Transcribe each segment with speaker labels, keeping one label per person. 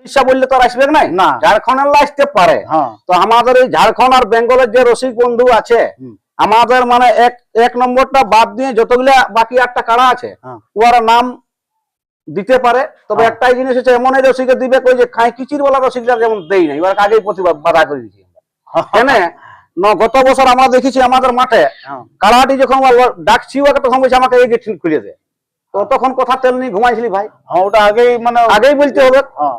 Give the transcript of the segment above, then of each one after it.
Speaker 1: ইচ্ছা বললে তো আর আসবে নাই
Speaker 2: না।
Speaker 1: ঝাড়খণ্ডের আসতে পারে।
Speaker 2: হ্যাঁ
Speaker 1: তো আমাদের এই ঝাড়খণ্ড আর বেঙ্গলের যে রসিক বন্ধু আছে আমাদের মানে এক নম্বরটা বাদ দিয়ে যতগুলা বাকি 8টা কাড়া আছে
Speaker 2: হ্যাঁ
Speaker 1: ওরা নাম দিতে পারে। তবে
Speaker 2: হ্যাঁ।
Speaker 1: একটাই জিনিস হচ্ছে এমন রসিকে দিবে কই যে খাই কিচির বলা রসিকরা যেমন দেই নাই, এবার আগেই প্রতিবাদ বাধা করে দিয়েছি কেন গত বছর আমরা দেখেছি আমাদের মাঠে
Speaker 2: হ্যাঁ।
Speaker 1: কাড়াটি যখন ডাকছি ওকে তখন বলছে আমাকে এই গেট খুলে দে। তো তখন কথা তেল নিয়ে ঘুমাইছিলি ভাই।
Speaker 2: হ্যাঁ, ওটা আগেই মানে
Speaker 1: আগেই বলতে হবে,
Speaker 2: হ্যাঁ।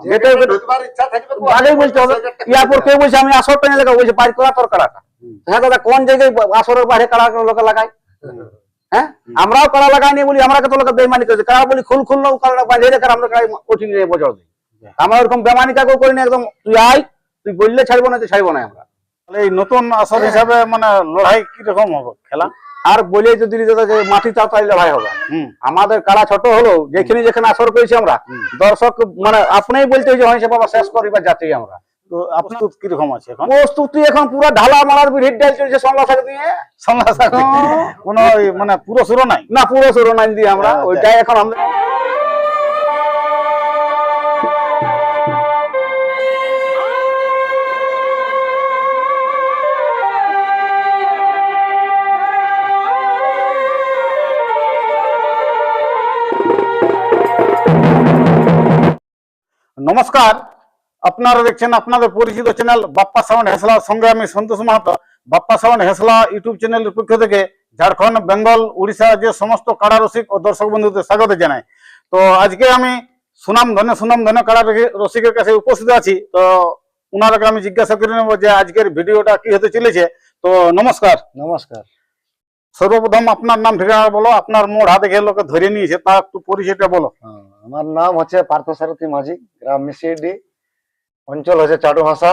Speaker 1: আগেই বলতে হবে। ইয়ারপর কেউ বলছে আমি আসর টেনে লেগে বলছে বাইর করা তোর কাড়াটা। হ্যাঁ দাদা কোন জায়গায় আসরের বাইরে কাড়া লোকে লাগায়? হ্যাঁ আমরাও কাড়া লাগাই নি বলি আমরা কত লোক বেমানি করেছে কাড়া বলি খুল খুললো কাড়া বাঁধিয়ে রেখে আমরা কাড়াই কঠিন নিয়ে বজর দিই। আমরা ওরকম বেমানি কাকেও করি না, একদম তুই আয় তুই বললে ছাড়বো না, ছাড়বো না আমরা।
Speaker 2: তাহলে এই নতুন আসর হিসাবে মানে লড়াই কিরকম হবে খেলা?
Speaker 1: আর বলে যদি দাদা যে মাটি চাতাই লড়াই হবে। আমাদের কাড়া ছোট হলো যেখানে যেখানে আসর করেছি আমরা দর্শক মানে আপনিই বলতে যে হয়েছে বাবা শেষ করিবার যাচ্ছি আমরা।
Speaker 2: তো আপনার কিরকম আছে এখন?
Speaker 1: প্রস্তুতি এখন পুরো ঢালা মারার ভিড় ডাল চলছে সঙ্গে সাথে দিয়ে
Speaker 2: কোনো মানে পুরো শুরু নাই
Speaker 1: না, পুরো শুরু নাই দিয়ে আমরা ওইটাই এখন আমরা
Speaker 2: নমস্কার, আপনারা দেখছেন আপনাদের পরিচিত চ্যানেল বাপ্পা সাউন্ড হেসলার সঙ্গে আমি সন্তোষ মাহাতো। বাপ্পা সাউন্ড হেসলা ইউটিউব চ্যানেলের পক্ষ থেকে ঝাড়খণ্ড, বেঙ্গল, উড়িষ্যা যে সমস্ত কাড়া রসিক ও দর্শক বন্ধুদের স্বাগত জানাই। তো আজকে আমি সুনামধন্য কাড়া রসিকের কাছে উপস্থিত আছি। তো ওনারাকে আমি জিজ্ঞাসা করে নেবো যে আজকের ভিডিওটা কি হতে চলেছে। তো নমস্কার।
Speaker 1: নমস্কার।
Speaker 2: সর্বপ্রথম আপনার নাম ঠিকানা বলো, আপনার মোড় হাতে খেয়ে লোকে ধরে নিয়েছে তা একটু পরিচয়টা বলো।
Speaker 1: আমার নাম হচ্ছে পার্থসারথী মাঝি, গ্রাম মিশিডি, অঞ্চল হচ্ছে চাটুভাষা,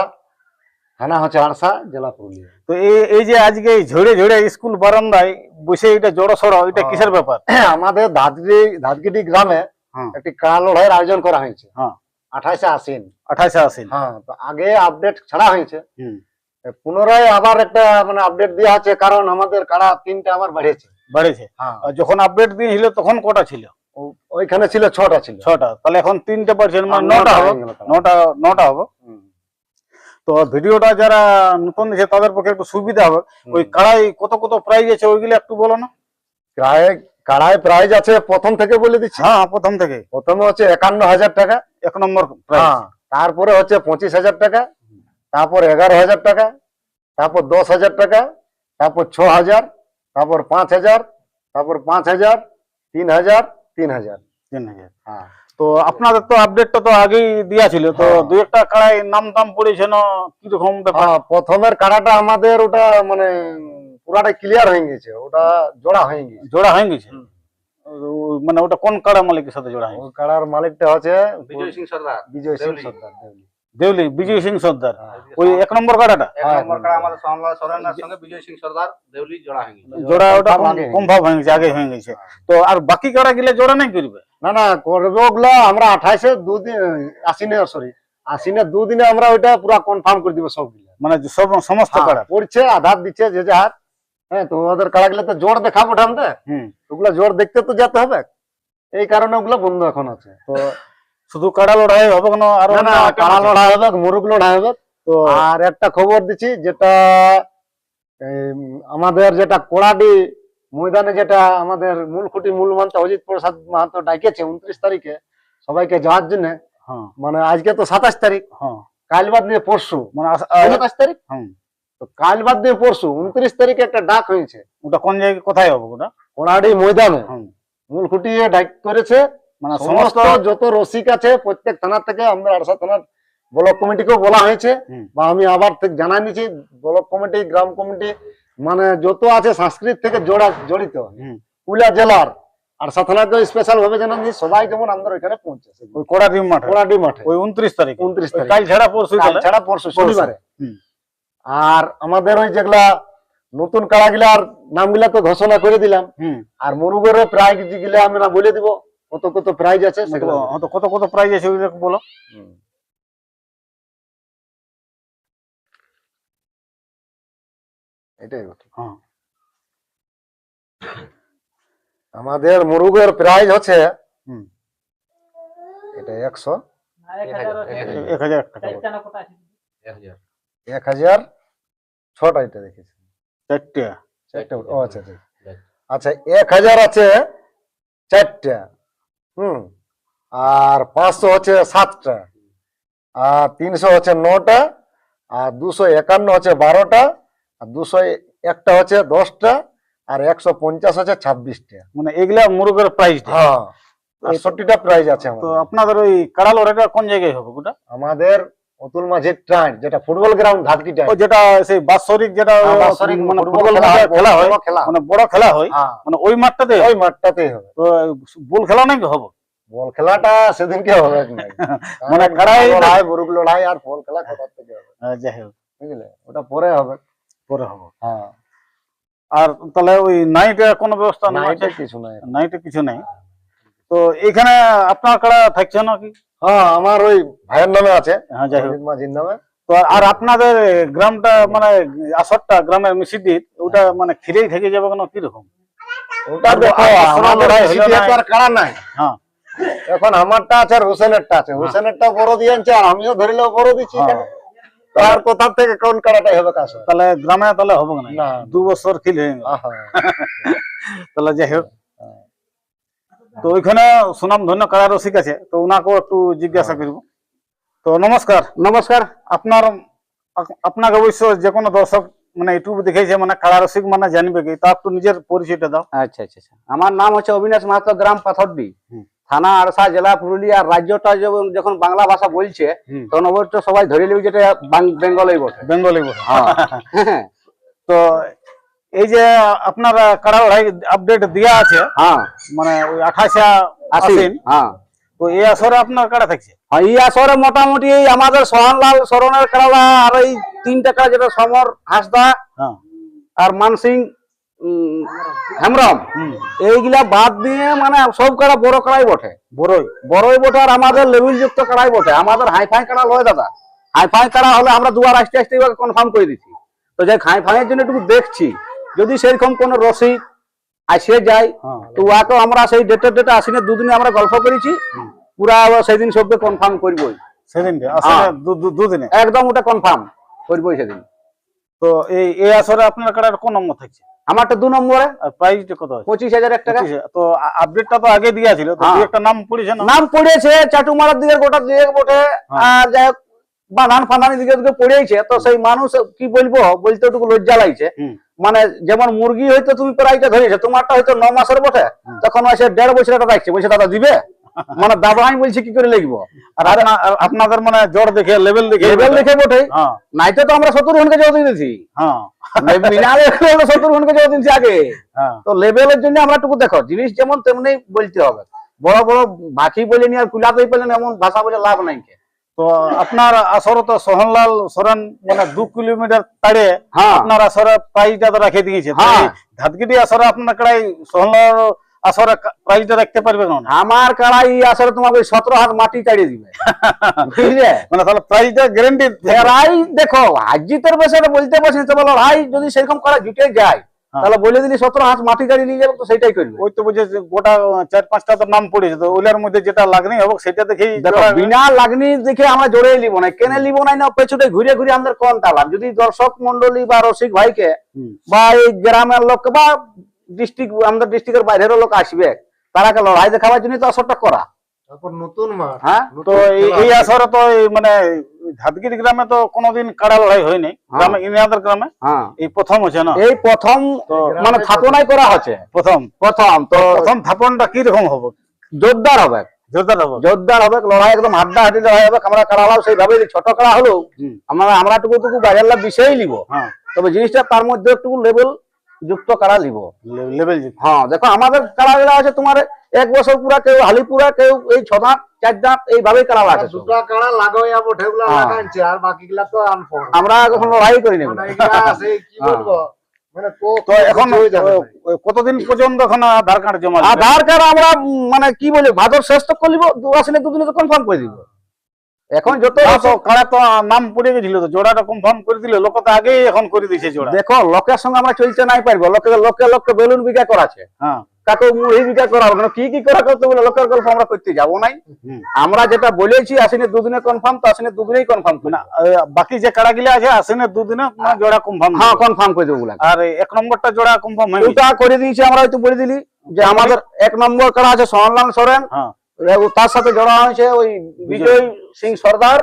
Speaker 1: থানা হচ্ছে আরসা, জেলা পুরুলিয়া।
Speaker 2: তো এই যে আজকে ঝড়ে ঝড়ে স্কুল বারান্দায় বসে এটা জড়ো সড়ো, এটা কিসের ব্যাপার?
Speaker 1: আমাদের ধাদগিরি গ্রামে একটি কাড়া লড়াইয়ের আয়োজন করা হয়েছে 28 আশ্বিন।
Speaker 2: 28 আশ্বিন।
Speaker 1: হ্যাঁ, তো আগে আপডেট ছাড়া হয়েছে, পুনরায় আবার একটা মানে আপডেট দেওয়া আছে, কারণ আমাদের কাড়া 3টা আবার বেড়েছে।
Speaker 2: আর যখন আপডেট দিয়েছিল তখন কটা ছিল?
Speaker 1: ওইখানে ছিল 6টা ছিল।
Speaker 2: 6টা, তাহলে এখন 3টে বাড়ছে, মানে 9টা হবে। 9টা হবে। তো ভিডিওটা যারা নতুন আছে তাদের পক্ষে একটু সুবিধা হবে। ওই কাড়াই কত কত প্রাইজ আছে ওইগুলো একটু বলো না।
Speaker 1: কাড়াই প্রাইজ আছে প্রথম থেকে বলে দিচ্ছি।
Speaker 2: হ্যাঁ, প্রথম থেকে।
Speaker 1: প্রথমে হচ্ছে 51,000 টাকা
Speaker 2: 1 নম্বর প্রাইজ।
Speaker 1: তারপরে হচ্ছে 25,000 টাকা, তারপর 11,000 টাকা, তারপর 10,000 টাকা, তারপর 6,000, তারপর 5,000, তারপর 5,000, 3,000, 3,000।
Speaker 2: হ্যাঁ, তো আপনাদের তো আপডেটটা তো আগেই দেওয়া ছিল, তো দুই একটা কাড়াই নাম টাম পড়েছে না কিরকম ব্যাপার?
Speaker 1: প্রথমের কাড়াটা আমাদের ওটা মানে পুরাটা ক্লিয়ার হয়ে গেছে, ওটা জোড়া হয়ে গেছে।
Speaker 2: মানে ওটা কোন কাড়া মালিকের সাথে জোড়া হয়েছে?
Speaker 1: ওই কাড়ার মালিকটা হচ্ছে
Speaker 2: বিজয় সিং সর্দার।
Speaker 1: দেউলি
Speaker 2: বিজয় সিং সর্দার, ওই 1 নম্বর কাড়াটা।
Speaker 3: 1 নম্বর কাড়া আমাদের সোমলাল সরেনের সঙ্গে বিজয় সিং সর্দার দেউলি জোড়া হয়ে গেছে।
Speaker 2: জোড়া ওটা কনফার্ম হয়ে গেছে, আগে হয়ে গেছে। তো আর বাকি কাড়া গিলে জোড়া নাই করবে?
Speaker 1: না করবে ওগুলো আমরা 28-এ 2 দিন আশ্বিনে 2 দিনে আমরা ওইটা পুরো কনফার্ম করে দিব সবগুলো,
Speaker 2: মানে সমস্ত কাড়া
Speaker 1: পড়ছে আধার দিচ্ছে যে যার। হ্যাঁ, তো ওদের কাড়া গুলো তো জোর দেখাবো ঠামতে, ওগুলো জোর দেখতে তো যেতে হবে, এই কারণে ওগুলো বন্ধ এখন আছে।
Speaker 2: তো শুধু কাড়া লড়াই হবে না, আরো
Speaker 1: কাড়া লড়াই হবে, মুরুগ লড়াই হবে। তো আর একটা খবর দিচ্ছি, যেটা আমাদের যেটা কোড়াডি ময়দানে যেটা আমাদের মূল খুঁটি মূল মানতে অজিত প্রসাদ মাহাতো ডাকেছে 29 তারিখে সবাইকে যাওয়ার জন্য। মানে আজকে তো 27 তারিখ, কাল বাদ নিয়ে পরশু মানে 27 তারিখ, তো কাল বাদ দিয়ে পরশু 29 তারিখে একটা ডাক হয়েছে।
Speaker 2: ওটা কোন জায়গায় কোথায় হবে? ওটা
Speaker 1: কোড়াডি ময়দানে মূল খুঁটি ডাক করেছে। মানে সমস্ত যত রসিক আছে প্রত্যেক থানা থেকে, আমরা আরসা থানার ব্লক কমিটিকেও বলা হয়েছে, বা আমি আবার থেকে জানাই নিয়েছি, ব্লক কমিটি, গ্রাম কমিটি, মানে যত আছে সংস্কৃত থেকে জড়িত কুলা জেলার আরসা থানাকে স্পেশাল ভাবে জানাচ্ছি, সবাই যেমন আমাদের ওইখানে পৌঁছেছে
Speaker 2: ওই কোড়াডি মাঠে ওই 29 তারিখ। কাল ছাড়া পরশু শনিবারে।
Speaker 1: আর আমাদের ওই যেগুলা নতুন কাড়া গিলার নামগুলা তো ঘোষণা করে দিলাম, আর মুরুগের প্রাইজ গুলা আমরা বলে দিব কত কত প্রাইজ আছে।
Speaker 2: কত কত প্রাইজ আছে ওইরকম বলো।
Speaker 1: এটাই আমাদের মুরুগের প্রাইজ হচ্ছে এটা 100,
Speaker 2: 1000 টাকা বটে।
Speaker 1: 1000 ছটা এটা দেখেছি,
Speaker 2: চারটা।
Speaker 1: চারটা ও আচ্ছা আচ্ছা আচ্ছা 1000 আছে চারটা, আর 500 হচ্ছে 7টা, আর 300 হচ্ছে 9টা, আর 251 হচ্ছে 12টা, আর 201টা হচ্ছে 10টা, আর 150 হচ্ছে 26টা।
Speaker 2: মানে এগুলা মুরগের প্রাইস।
Speaker 1: হ্যাঁ 68টা প্রাইজ আছে
Speaker 2: তো
Speaker 1: আমাদের।
Speaker 2: আপনাদের ওই কাড়া লড়াইটা কোন জায়গায় হবে ওটা?
Speaker 1: আমাদের অতুল মাঝের ট্রাইন, যেটা ফুটবল গ্রাউন্ড ঘাটকি
Speaker 2: ও
Speaker 1: ট্রাইন,
Speaker 2: যেটা সেই বাৎসরিক যেটা
Speaker 1: বাৎসরিক
Speaker 2: মানে
Speaker 1: ফুটবল
Speaker 2: ফুটবল
Speaker 1: খেলা হয়,
Speaker 2: খেলা হয়,
Speaker 1: বড় খেলা।
Speaker 2: মানে বড় খেলা হয়,
Speaker 1: হ্যাঁ
Speaker 2: মানে ওই মাঠটাতে।
Speaker 1: ওই মাঠটাতেই হবে।
Speaker 2: তো বল খেলা নাকি হবে?
Speaker 1: বল খেলাটা সেদিনকে হবে না,
Speaker 2: মানে কাড়াই
Speaker 1: লড়াই, বরুক লড়াই আর বল খেলা কোথা থেকে হবে,
Speaker 2: যাই হোক
Speaker 1: বুঝলে, ওটা পরে হবে।
Speaker 2: পরে হবে।
Speaker 1: হ্যাঁ
Speaker 2: আর তাহলে ওই নাইটে কোনো ব্যবস্থা
Speaker 1: না,
Speaker 2: নেই?
Speaker 1: এটা কিছু নাই।
Speaker 2: নাইটে কিছু নেই। তো এখানে আপনার কাড়া থাকছে নাকি?
Speaker 1: হ্যাঁ আমার ওই ভাইয়ের নামে আছে,
Speaker 2: হ্যাঁ যাই হোক।
Speaker 1: অজিত মাঝির নামে।
Speaker 2: তো আর আপনাদের গ্রামটা মানে আসরটা গ্রামের মিশিদির ওটা মানে খিরেই থেকে যাবে কেন কিরকম?
Speaker 1: ওটা
Speaker 2: আর
Speaker 1: দেখো
Speaker 2: আর
Speaker 1: আমাদের
Speaker 2: লড়াই হলো
Speaker 1: সিটি
Speaker 2: না।
Speaker 1: আর কারা নাই,
Speaker 2: হ্যাঁ
Speaker 1: এখন আমারটা আছে আর হোসেনেরটা আছে, হোসেনেরটা বড় দিয়ে আনছে আর আমিও ধরিলেও বড় দিচ্ছি।
Speaker 2: হ্যাঁ।
Speaker 1: তো আর কোথা থেকে কোন কারাটাই হবে কাছে?
Speaker 2: তাহলে গ্রামে তাহলে হবে না,
Speaker 1: না।
Speaker 2: 2 বছর খিল হয়ে গেল। তাহলে যাই হোক। তো ওইখানে সুনাম ধন্য কারা রসিক আছে, তো ওনাকেও একটু জিজ্ঞাসা করব। তো নমস্কার।
Speaker 4: নমস্কার।
Speaker 2: আপনাকে অবশ্য যে কোনো দর্শক মানে ইউটিউব দেখেছে মানে কারা রসিক মানে জানবে কি, তা একটু নিজের পরিচয়টা দাও।
Speaker 4: আচ্ছা আচ্ছা আচ্ছা। আমার নাম হচ্ছে অবিনাশ মাহাতো, গ্রাম পাথরডি,
Speaker 2: হুম।
Speaker 4: থানা আরসা, জেলা পুরুলিয়া। আর রাজ্যটা যখন বাংলা ভাষা বলছে
Speaker 2: হুম।
Speaker 4: তখন অবশ্য সবাই ধরে নেবে যেটা বেঙ্গলই বটে।
Speaker 2: বেঙ্গলি বলে।
Speaker 4: হ্যাঁ
Speaker 2: তো এই যে আপনার কারা লড়াই আপডেট দেওয়া আছে,
Speaker 4: হ্যাঁ
Speaker 2: মানে ওই 28 আশ্বিন,
Speaker 4: হ্যাঁ
Speaker 2: তো এই আসরে আপনার কারা থাকছে?
Speaker 4: হ্যাঁ, এই আসরে মোটামুটি এই আমাদের সোহানলাল সরণের কাড়া আর এই 3 টাকা যেটা সমর হাসদা
Speaker 2: হ্যাঁ
Speaker 4: আর মানসিং হেমরম, এইগুলা বাদ দিয়ে মানে সব কাড়া বড় কাড়াই বটে, বড়ই বটে। আর আমাদের লেভেল যুক্ত কাড়াই বটে, আমাদের হাইফাই কাড়া লয় দাদা। হাইফাই কাড়া হলে আমরা দুবার আসতে আসতে কনফার্ম করে দিচ্ছি। তো যাই হাইফাইয়ের জন্য একটু দেখছি, যদি সেরকম কোন রসিক আসে যায় তো ওয়াকেও আমরা সেই ডেটে আসিনে দুদিনে আমরা গল্প করেছি, পুরা সেদিন সবকে কনফার্ম করবই।
Speaker 2: সেদিনকে আসলে দুদিনে
Speaker 4: একদম ওটা কনফার্ম করবই সেদিন।
Speaker 2: তো এই আসরে আপনার কাড়ার কোন নম্বর থাকছে?
Speaker 4: আমারটা 2 নম্বরে,
Speaker 2: আর প্রাইসটা কত আছে?
Speaker 4: 25,000 টাকা।
Speaker 2: 25,000। তো আপডেটটা তো আগে দিয়া ছিল, তো
Speaker 4: হ্যাঁ।
Speaker 2: দুই একটা নাম পড়েছে না?
Speaker 4: নাম পড়েছে চাটুমারার দিকে, গোটা দিকে বটে। আর যাই হোক বাঁধান ফাঁধানি দিকে পড়েছে, তো সেই মানুষ কি বলবো, বলতে একটু লজ্জা লাগছে। মানে যেমন মুরগি হয়তো তুমি প্রাইটা ধরেছো, তোমারটা হয়তো 9 মাসের বটে, তখন সে 1.5 বছর একটা রাখছে, বলছে দাদা দিবে, মানে দাদা আমি বলছি কি করে লিখবো।
Speaker 2: আর আপনাদের মানে জোর দেখে লেভেল দেখে
Speaker 4: বটে।
Speaker 2: হ্যাঁ
Speaker 4: নাইতে তো আমরা 70 ঘন্টা জল দিয়ে দিয়েছি,
Speaker 2: হ্যাঁ
Speaker 4: মিনারে 70 ঘন্টা জল দিয়েছি আগে।
Speaker 2: হ্যাঁ।
Speaker 4: তো লেভেলের জন্য আমরা টুকু দেখো, জিনিস যেমন তেমনি বলতে হবে। বড় বড় বাকি বলে নি আর কুলাতেই পেলেন এমন ভাষা বলে লাভ নাই।
Speaker 2: তো আপনার আসরে তো সোহনলাল সরেন মানে 2 কিলোমিটার তাড়ে
Speaker 4: হ্যাঁ।
Speaker 2: আপনার আসরে প্রাইজটা তো রেখে দিয়েছে।
Speaker 4: হ্যাঁ।
Speaker 2: ঘাটগিটি আসরে আপনার কাড়াই সোহনলাল আসরে প্রাইজটা রাখতে পারবে না?
Speaker 4: আমার কাড়াই আসলে তোমাকে 17 হাত মাটি চাড়িয়ে দিবে, বুঝলে।
Speaker 2: মানে তাহলে প্রাইজটা গ্যারান্টি?
Speaker 4: ভাই দেখো হাজিতের বিষয়টা বলতে পারছি না, তো বলো ভাই যদি সেরকম করা জুটে যায় তাহলে বলে দিলি 17 হাত মাটি গাড়ি নিয়ে যাবো, তো সেটাই করবে।
Speaker 2: ওই তো বুঝে গোটা 4-5টা তো নাম পড়েছে, তো ওইটার মধ্যে যেটা লাগনি হবে সেটা দেখেই
Speaker 4: দেখো বিনা লাগনি দেখে আমরা জোরে লিব না, কেনে লিব নাই না পেছনে ঘুরে ঘুরে আমাদের কোন তালাম। যদি দর্শক মন্ডলী বা রসিক ভাইকে বা এই গ্রামের লোক বা ডিস্ট্রিক্ট, আমাদের ডিস্ট্রিক্টের বাইরেরও লোক আসবে, তারাকে লড়াই দেখাবার জন্য তো আসরটা করা।
Speaker 1: তারপর নতুন মাঠ,
Speaker 4: হ্যাঁ
Speaker 2: তো এই আসরে তো মানে ঘাটগিরি গ্রামে তো কোনোদিন কাড়া লড়াই হয়নি, গ্রামে ইনাদের গ্রামে
Speaker 4: হ্যাঁ
Speaker 2: এই প্রথম হচ্ছে না?
Speaker 4: এই প্রথম মানে থাপনাই করা হচ্ছে,
Speaker 2: প্রথম
Speaker 4: তো
Speaker 2: প্রথম থাপনটা কি রকম হবে?
Speaker 4: জোরদার হবে,
Speaker 2: জোরদার হবে।
Speaker 4: জোরদার হবে, লড়াই একদম হাড্ডা হাড্ডি লড়াই হবে। আমরা কাড়ালাম সেইভাবে, ছোট কাড়া হলো আমরা টুকু বাইরের বিষয়ই নিব,
Speaker 2: হ্যাঁ
Speaker 4: তবে জিনিসটা তার মধ্যে একটু লেভেল যুক্ত কাড়া নিব।
Speaker 2: লেভেল
Speaker 4: হ্যাঁ দেখো আমাদের কাড়া গুলা আছে তোমার 1 বছর পুরা, কেউ হালিপুরা, কেউ এই 6 দাঁত 4 দাঁত এইভাবেই কাড়া আছে।
Speaker 1: দুটা কাড়া লাগাইয়া বটে, ওগুলা
Speaker 4: হ্যাঁ।
Speaker 1: লাগাইছে আর বাকিগুলা তো আনফর্ম।
Speaker 4: আমরা এখন লড়াই করি নেব।
Speaker 1: মানে এগুলা সেই কি বলবো, মানে
Speaker 2: তো এখন কতদিন পর্যন্ত এখন আধার কার্ড জমা দিবেন?
Speaker 4: আধার কার্ড আমরা মানে কি বলি ভাদর শেষ তো করলিব, 2 আসলে 2 দিনে তো কনফার্ম করে দিব। এখন যত
Speaker 2: কাড়া তো নাম পড়ে গেছিল, তো জোড়াটা কনফার্ম করে দিলে লোক তো আগেই এখন করে দিয়েছে জোড়া।
Speaker 4: দেখো লোকের সঙ্গে আমরা চলতে নাই পারবো, লোকে লোকে লোককে বেলুন বিঘা করাছে।
Speaker 2: হ্যাঁ
Speaker 4: কাকু মুড়ি বিটা করা হবে না, কি কি করা করতে বলে লোকের গল্প আমরা করতে যাবো নাই। আমরা যেটা বলেছি আসিনে দুদিনে কনফার্ম, তো আসিনে দুদিনেই কনফার্ম করি।
Speaker 2: না বাকি যে কাড়া গিলা আছে আসেনে দুদিনে মানে জোড়া কনফার্ম।
Speaker 4: হ্যাঁ কনফার্ম করে দেবো ওগুলা।
Speaker 2: আর 1 নম্বরটা জোড়া কনফার্ম হয়ে গেছে।
Speaker 4: ওটা করে দিয়েছি আমরা, হয়তো বলে দিলি যে আমাদের 1 নম্বর কাড়া আছে সোহনলাল সোরেন,
Speaker 2: হ্যাঁ
Speaker 4: তার সাথে জড়া হয়েছে ওই বিজয় সিং সর্দার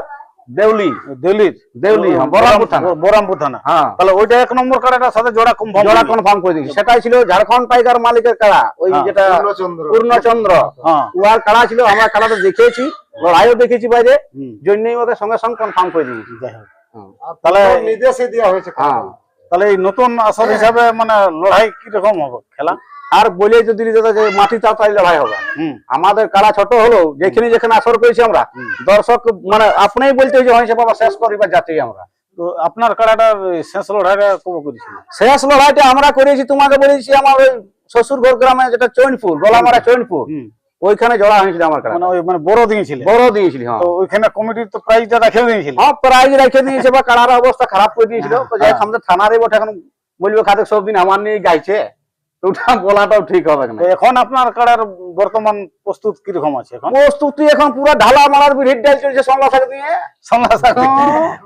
Speaker 4: দেউলি।
Speaker 2: দেউলি
Speaker 4: হ্যাঁ, বহরমপুর থানা।
Speaker 2: বহরমপুর থানা।
Speaker 4: হ্যাঁ
Speaker 2: তাহলে ওইটা 1 নম্বর কাড়াটার সাথে জোড়া কনফার্ম।
Speaker 4: জড়া কনফার্ম করে দিয়েছি। সেটাই ছিল ঝাড়খণ্ড টাইগার মালিকের কাড়া, ওই
Speaker 2: হ্যাঁ,
Speaker 4: যেটা
Speaker 1: পূর্ণচন্দ্র।
Speaker 4: পূর্ণচন্দ্র,
Speaker 2: হ্যাঁ
Speaker 4: উহার কাড়া ছিল। আমরা কাড়াটা দেখেছি, লড়াইও দেখেছি বাইরে,
Speaker 2: হুম,
Speaker 4: জন্যই ওকে সঙ্গে সঙ্গে কনফার্ম করে দিয়েছি।
Speaker 2: যাই হোক।
Speaker 1: আর
Speaker 2: তাহলে-
Speaker 1: প্রথম নির্দেশে দেওয়া হয়েছে।
Speaker 4: হ্যাঁ
Speaker 2: তাহলে এই নতুন আসর হিসাবে মানে লড়াই কি রকম হবে খেলা?
Speaker 4: আর বলে তো দিলি দাদা যে মাটি তাড়াতাড়ি লড়াই হবে।
Speaker 2: হুম,
Speaker 4: আমাদের কাড়া ছোট হলো, যেখানে যেখানে আসর করেছি আমরা, দর্শক মানে আপনিই বলতে যে হয়েছে বাবা শেষ করিবার যাচ্ছি আমরা।
Speaker 2: তো আপনার কাড়াটার শেষ লড়াইটা কবে করেছিল?
Speaker 4: শেষ লড়াইটা আমরা করেছি, তোমাকে বলেছি আমার ওই শ্বশুরঘর গ্রামে, যেটা চৈনপুর, গলামারা চৈনপুর,
Speaker 2: হুম,
Speaker 4: ওইখানে জড়া হয়েছিল আমার কাড়া।
Speaker 2: মানে ওই মানে বড় দিয়েছিল।
Speaker 4: বড় দিয়েছিল। হ্যাঁ
Speaker 2: তো ওইখানে কমিটির তো প্রাইজটা রেখে দিয়েছিল।
Speaker 4: হ্যাঁ প্রাইজ রেখে দিয়েছে, বা কাড়ার অবস্থা খারাপ করে দিয়েছিল। তো যাই হোক, আমাদের থানারই বটে, এখন বলবে খাতে সব দিন আমার নিয়ে গাইছে, তো ওটা বলাটাও ঠিক হবে না।
Speaker 2: তো এখন আপনার কাড়ার বর্তমান প্রস্তুত কিরকম আছে এখন?
Speaker 4: প্রস্তুতি এখন পুরো ঢালা মারার ভিড় ডাল চলছে সংলাসাকে দিয়ে।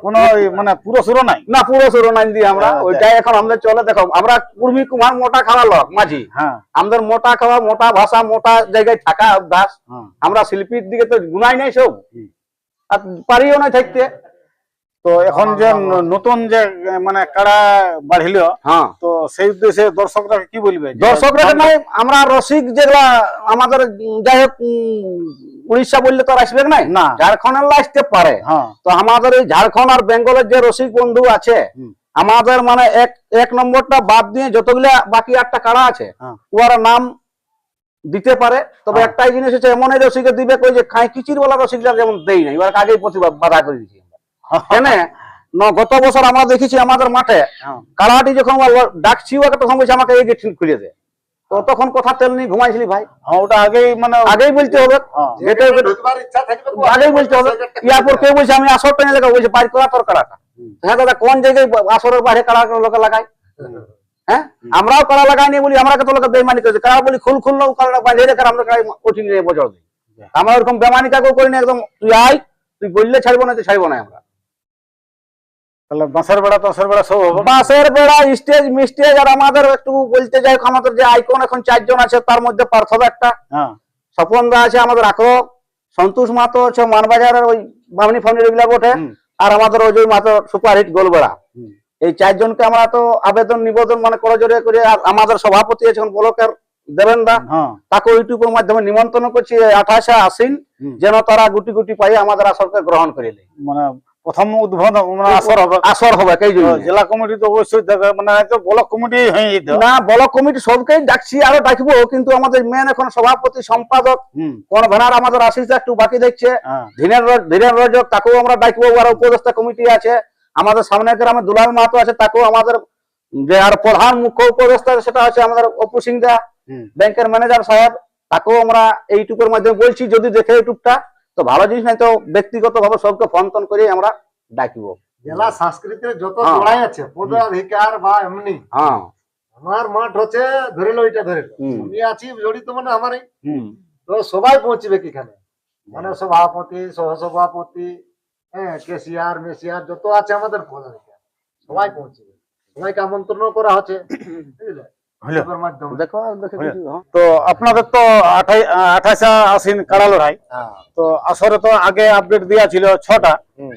Speaker 2: কোনো মানে পুরো শুরু নাই।
Speaker 4: না পুরো শিরোনাম দিয়ে আমরা
Speaker 2: আচ্ছা।
Speaker 4: ওইটাই এখন আমাদের চলে। দেখো আমরা কুর্মী কুমার মোটা খাওয়া লোক মাঝি,
Speaker 2: হ্যাঁ
Speaker 4: আমাদের মোটা খাওয়া, মোটা ভাষা, মোটা জায়গায় থাকা অভ্যাস।
Speaker 2: হ্যাঁ।
Speaker 4: আমরা শিল্পীর দিকে তো গুনাই নাই সব,
Speaker 2: হুম।
Speaker 4: আর পারিও না থাকতে।
Speaker 2: তো এখন যে নতুন যে মানে কাড়া বাড়িল,
Speaker 4: হ্যাঁ
Speaker 2: তো সেই উদ্দেশ্যে দর্শকরা কি বলবে? যে
Speaker 4: দর্শকরা নাই, আমরা রসিক যেগুলা আমাদের যাই হোক উড়িষ্যা বললে তো আর আসবে নাই,
Speaker 2: না।
Speaker 4: ঝাড়খণ্ডের আসতে পারে।
Speaker 2: হ্যাঁ
Speaker 4: তো আমাদের এই ঝাড়খণ্ড আর বেঙ্গলের যে রসিক বন্ধু আছে,
Speaker 2: হুম।
Speaker 4: আমাদের মানে এক নম্বরটা বাদ দিয়ে যতগুলা বাকি 8টা কাড়া আছে,
Speaker 2: হ্যাঁ।
Speaker 4: ওরা নাম দিতে পারে। তবে
Speaker 2: হ্যাঁ।
Speaker 4: একটাই জিনিস হচ্ছে, এমন এই রসিকে দিবে কই যে খাই কিচির বলা রসিকরা যেমন দেই না, এবার আগেই প্রতিবাদ বাধা করে দিয়েছি। কেন গত বছর আমরা দেখেছি আমাদের মাঠে
Speaker 2: হ্যাঁ।
Speaker 4: কাড়াটি যখন ডাকছি, ওকে তখন বলছে আমাকে এই গেট খুলে দে। তো তখন কথা তেল নিয়ে ঘুমাইছিলি ভাই,
Speaker 2: হ্যাঁ, ওটা আগেই মানে
Speaker 4: আগেই বলতে হবে।
Speaker 2: হ্যাঁ।
Speaker 4: গেটের
Speaker 1: ঢুকবার ইচ্ছা থাকবে তো
Speaker 4: আগেই বলতে হবে। ইয়ারপর কেউ বলছে আমি আসর টেনে লেখা, বলছে বাইর করা তোর কাড়াটা। হ্যাঁ দাদা, কোন জায়গায় আসরের বাইরে কাড়া লোকে লাগায়? হ্যাঁ আমরাও কাড়া লাগাই নিয়ে বলি, আমরা কত লোক বেমানি করেছে। কাড়া বলি খুল খুললো, কাড়া বাইরে রেখে আমরা কাড়াই কঠিন নিয়ে বজর দিই। আমরা ওরকম বেমানি কাকেও করি না, একদম তুই আয়, তুই বললে ছাড়বো না, তুই ছাড়বো না আমরা।
Speaker 2: তাহলে বাঁশের বেড়া তসের বেড়া সব হবে।
Speaker 4: বাসের বেড়া, স্টেজ মিস্টেজ, আর আমাদের একটু বলতে যাই, আমাদের যে আইকন এখন 4 জন আছে, তার মধ্যে পার্থব একটা,
Speaker 2: হ্যাঁ
Speaker 4: স্বপন দা আছে, আমাদের আকর, সন্তোষ মাতো আছে মানবাজারের ওই বামনি ফামনি রেগুলা বটে,
Speaker 2: হুম।
Speaker 4: আর আমাদের অজয় মাতো সুপারহিট গোলবেড়া।
Speaker 2: হুম।
Speaker 4: এই 4 জনকে আমরা তো আবেদন নিবেদন মানে করজোরে করে, আর আমাদের সভাপতি আছেন ব্লকের দেবেন দা,
Speaker 2: হ্যাঁ
Speaker 4: তাকে ইউটিউবের মাধ্যমে নিমন্ত্রণ করছি 28 আশ্বিন,
Speaker 2: হুম।
Speaker 4: যেন তারা গুটি গুটি পাই আমাদের আসরকে গ্রহণ করে নেয়।
Speaker 2: মানে প্রথম উদ্বোধন মানে আসর হবে।
Speaker 4: আসর হবে এই
Speaker 2: তো
Speaker 4: জন্য।
Speaker 2: জেলা কমিটি তো অবশ্যই দেবে, মানে হয়তো ব্লক কমিটি হয়ে যেত।
Speaker 4: না ব্লক কমিটি সবকেই ডাকছি, আরো ডাকবো, কিন্তু আমাদের মেন এখন সভাপতি সম্পাদক
Speaker 2: হুম
Speaker 4: কোন ভেনার আমাদের আশিস একটু বাকি দেখছে,
Speaker 2: হ্যাঁ
Speaker 4: ধীরেন রজক, তাকেও আমরা ডাকবো। আর উপদেষ্টা কমিটি আছে আমাদের সামনে গ্রামে দুলাল মাহাতো আছে, তাকেও আমাদের যে আর প্রধান মুখ্য উপদেষ্টা সেটা হচ্ছে আমাদের অপু সিং দা,
Speaker 2: হুম।
Speaker 4: ব্যাংকের ম্যানেজার সাহেব, তাকেও আমরা ইউটিউবের মাধ্যমে বলছি, যদি দেখে ইউটিউবটা তো ভালো জিনিস, নাই তো ব্যক্তিগত ভাবে সবকে ফোন টোন করে আমরা ডাকবো।
Speaker 1: জেলা সংস্কৃতির যত
Speaker 4: হ্যাঁ।
Speaker 1: লড়াই আছে, পদাধিকার বা এমনি,
Speaker 4: হ্যাঁ
Speaker 1: আমার মাঠ হচ্ছে ধরে লো, এটা ধরে লো।
Speaker 4: হুম।
Speaker 1: আমি আছি জড়িত মানে আমারই,
Speaker 2: হুম
Speaker 1: তো সবাই পৌঁছবে কিখানে, মানে সভাপতি, সহসভাপতি, হ্যাঁ, কেসিয়ার মেসিয়ার যত আছে আমাদের পদাধিকার, সবাই পৌঁছবে, সবাইকে আমন্ত্রণ করা হচ্ছে, বুঝলে,
Speaker 2: হলো।
Speaker 1: এর মাধ্যমে।
Speaker 4: দেখো দেখে
Speaker 2: হ্যাঁ।
Speaker 4: কিছু, হ্যাঁ।
Speaker 2: তো আপনাদের তো 28 আশ্বিন কাড়া লড়াই,
Speaker 1: হ্যাঁ।
Speaker 2: তো আসরে তো আগে আপডেট দেওয়া ছিল 6টা,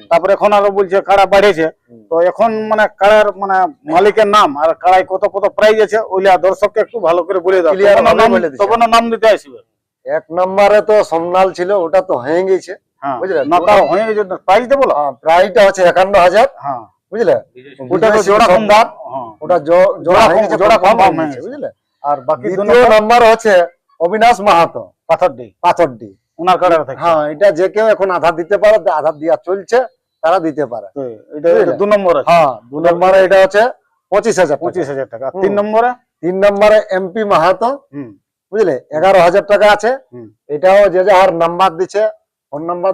Speaker 2: তারপরে এখন আরো বলছে কাড়া বাড়িয়েছে। তো এখন মানে কাড়ার মানে মালিকের নাম আর কাড়ায় কত কত প্রাইজ আছে, ওইলা দর্শককে একটু ভালো করে বলে দাও,
Speaker 1: Clear
Speaker 2: তবে না
Speaker 1: ভাবে
Speaker 2: নাম,
Speaker 1: বলে দিছে।
Speaker 2: তবে না নাম দিতে আসবে।
Speaker 1: 1 নম্বরে তো সোমনাল ছিল, ওটা তো হয়ে গেছে,
Speaker 2: হ্যাঁ
Speaker 1: বুঝলে?
Speaker 2: না তাও হয়ে গেছে, প্রাইজ দেবো না?
Speaker 1: প্রাইসটা হচ্ছে 51,000,
Speaker 2: হ্যাঁ
Speaker 1: বুঝলে,
Speaker 2: ওটা তো
Speaker 1: বিজয় সিং
Speaker 2: জোড়া কম
Speaker 1: সর্দার,
Speaker 2: হ্যাঁ।
Speaker 1: ওটা জোড়া হয়ে গেছে,
Speaker 2: জোড়া
Speaker 1: confirm
Speaker 2: confirm
Speaker 1: হয়ে
Speaker 2: হয়ে
Speaker 1: গেছে,
Speaker 2: গেছে।
Speaker 1: বুঝলে।
Speaker 2: আর বাকি
Speaker 1: দ্বিতীয় নাম্বার হচ্ছে অবিনাশ মাহাতো,
Speaker 2: পাথরডি
Speaker 1: পাথরডি।
Speaker 2: ওনার কাড়া থেকে।
Speaker 1: হ্যাঁ, এটা যে কেউ এখন আধার দিতে পারে, আধার দিয়া চলছে, তারা দিতে পারে।
Speaker 2: তো এটা 2 নম্বর আছে,
Speaker 1: হ্যাঁ, 2 নম্বরে এটা হচ্ছে 25,000 টাকা।
Speaker 2: 25,000 টাকা।
Speaker 1: হুম।
Speaker 2: 3 নম্বরে
Speaker 1: 3 নম্বরে এমপি মাহাতো,
Speaker 2: হুম
Speaker 1: বুঝলে, 11,000 টাকা আছে।
Speaker 2: হুম।
Speaker 1: এটাও যে যার নাম্বার দিচ্ছে, ফোন নাম্বার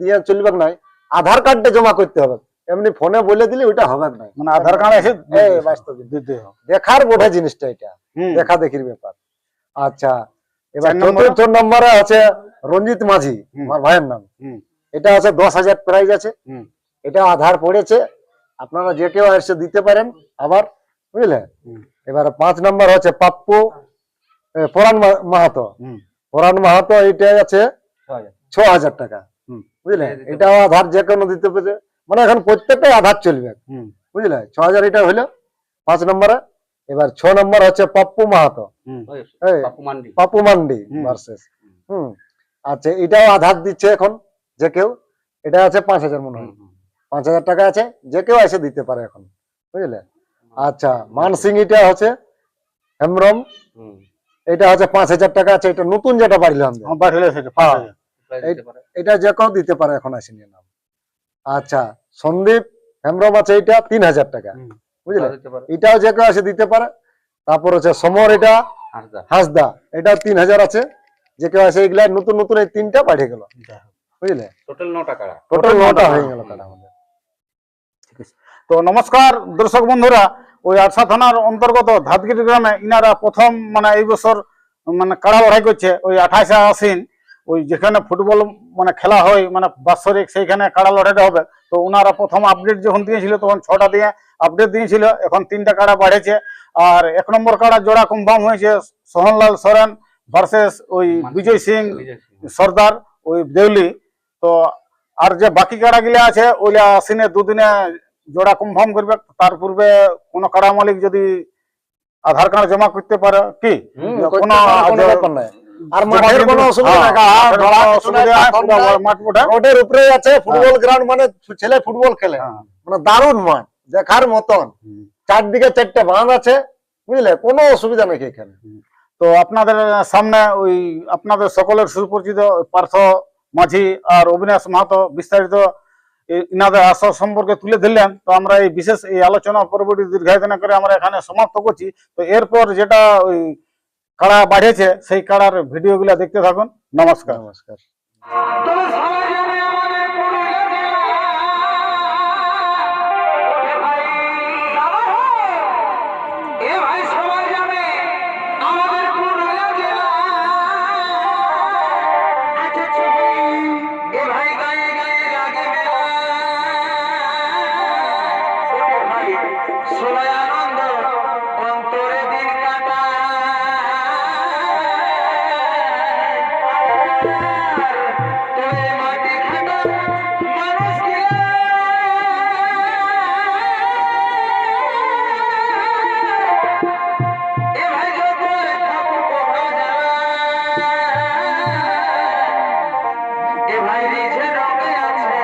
Speaker 1: দিয়ে চলবে নাই, আধার কার্ডটা জমা করতে হবে, এমনি ফোনে বলে দিলে ওইটা হবে না।
Speaker 2: মানে আধার কার্ড এসে
Speaker 1: এই বাস্তবে
Speaker 2: দিতে হবে।
Speaker 1: দেখার বোধে জিনিসটা, এটা
Speaker 2: হুম।
Speaker 1: দেখা দেখির ব্যাপার। আচ্ছা, এবার
Speaker 2: 4 নম্বরে?
Speaker 1: চতুর্থ নম্বরে আছে রঞ্জিত মাঝি, আমার ভাইয়ের নাম।
Speaker 2: হুম।
Speaker 1: এটা আছে 10,000 প্রাইজ আছে।
Speaker 2: হুম।
Speaker 1: এটা আধার পড়েছে, আপনারা যে কেউ এসে দিতে পারেন আবার, বুঝলে।
Speaker 2: হুম।
Speaker 1: এবারে 5 নম্বর হচ্ছে পাপ্পু পরাণ মাহাতো।
Speaker 2: হুম।
Speaker 1: পরাণ মাহাতো, এটা আছে 6,000 টাকা।
Speaker 2: হুম।
Speaker 1: বুঝলে, এটাও আধার যে কোনো দিতে পারে, মানে এখন প্রত্যেকটাই আধার চলবে,
Speaker 2: হুম।
Speaker 1: বুঝলে। 6,000 এটা হলো 5 নম্বরে। এবার 6 নম্বর হচ্ছে পাপ্পু মাহাতো,
Speaker 2: হুম।
Speaker 1: এই
Speaker 3: বাপু মান্ডি।
Speaker 1: পাপু মান্ডি
Speaker 2: হুম।
Speaker 1: ভার্সেস। আচ্ছা, এটাও আধার দিচ্ছে এখন যে কেউ। এটা আছে 5,000 মনে হয়, 5,000 টাকা আছে, যে কেউ এসে দিতে পারে এখন, বুঝলে। আচ্ছা, মানসিং এটা হচ্ছে হেমব্রম, এটা হচ্ছে 5,000 টাকা আছে। এটা নতুন যেটা বাড়লাম,
Speaker 2: আমার বাড়ি হলে সেটা 5,000।
Speaker 1: এটা যে কেউ দিতে পারে এখন এসে নিয়ে নাম। আচ্ছা, সন্দীপ হেমব্রম আছে, এটা 3,000 টাকা, বুঝলে। এটাও যে কেউ এসে দিতে পারে। তারপর হচ্ছে সমর, এটা হাসদা, এটা 3,000 আছে, যে কেউ এসে। এগুলা নতুন নতুন এই 3টা বাড়ে গেল, বুঝলে।
Speaker 3: টোটাল 9 টাকা।
Speaker 1: টোটাল 9টা হয়ে গেল কাটা আমাদের।
Speaker 2: তো নমস্কার দর্শক বন্ধুরা, ওই আরসা থানার অন্তর্গত ধাতগিরি গ্রামে ইনারা প্রথম মানে এই বছর মানে কাড়া লড়াই করছে। ওই 28শে আশ্বিন ওই যেখানে ফুটবল মানে খেলা হয় মানে বাৎসরিক, সেইখানে কাড়া লড়াইটা হবে। তো ওনারা প্রথম আপডেট যখন দিয়েছিল তখন 6টা দিয়ে আপডেট দিয়েছিল, এখন 3টা কাড়া বাড়েছে। আর 1 নম্বর কাড়া জোড়া কনফার্ম হয়েছে সোহনলাল সরেন ভার্সেস ওই বিজয় সিং সর্দার, ওই দেউলি। তো আর যে বাকি কাড়া গিলা আছে ওইলা আশ্বিনে দুদিনে জোড়া কনফার্ম করবে। তার পূর্বে কোন কাড়া মালিক যদি আধার কার্ড জমা করতে পারে কি
Speaker 1: কোনো ব্যাপার নাই। আর মাঠের কোনো অসুবিধা নাই, রোডের উপরেই আছে ফুটবল গ্রাউন্ড, মানে ছেলে ফুটবল খেলে, মানে দারুণ মাঠ, দেখার মতন। চারদিকে 4টে বাঁধ আছে, বুঝলে, কোনো অসুবিধা নেই এখানে।
Speaker 2: তো আপনাদের সামনে ওই আপনাদের সকলের সুপরিচিত পার্থ মাঝি আর অবিনাশ মাহাতো বিস্তারিত ইনাদের আশা সম্পর্কে তুলে ধরলেন। তো আমরা এই বিশেষ এই আলোচনা পরবর্তী দীর্ঘায়িত না করে আমরা এখানে সমাপ্ত করছি। তো এরপর যেটা ওই কাড়া বাড়িয়েছে সেই কাড়ার ভিডিওগুলো দেখতে থাকুন। নমস্কার।
Speaker 1: নমস্কার।
Speaker 5: এ ভাই রিঝে রঙে আছে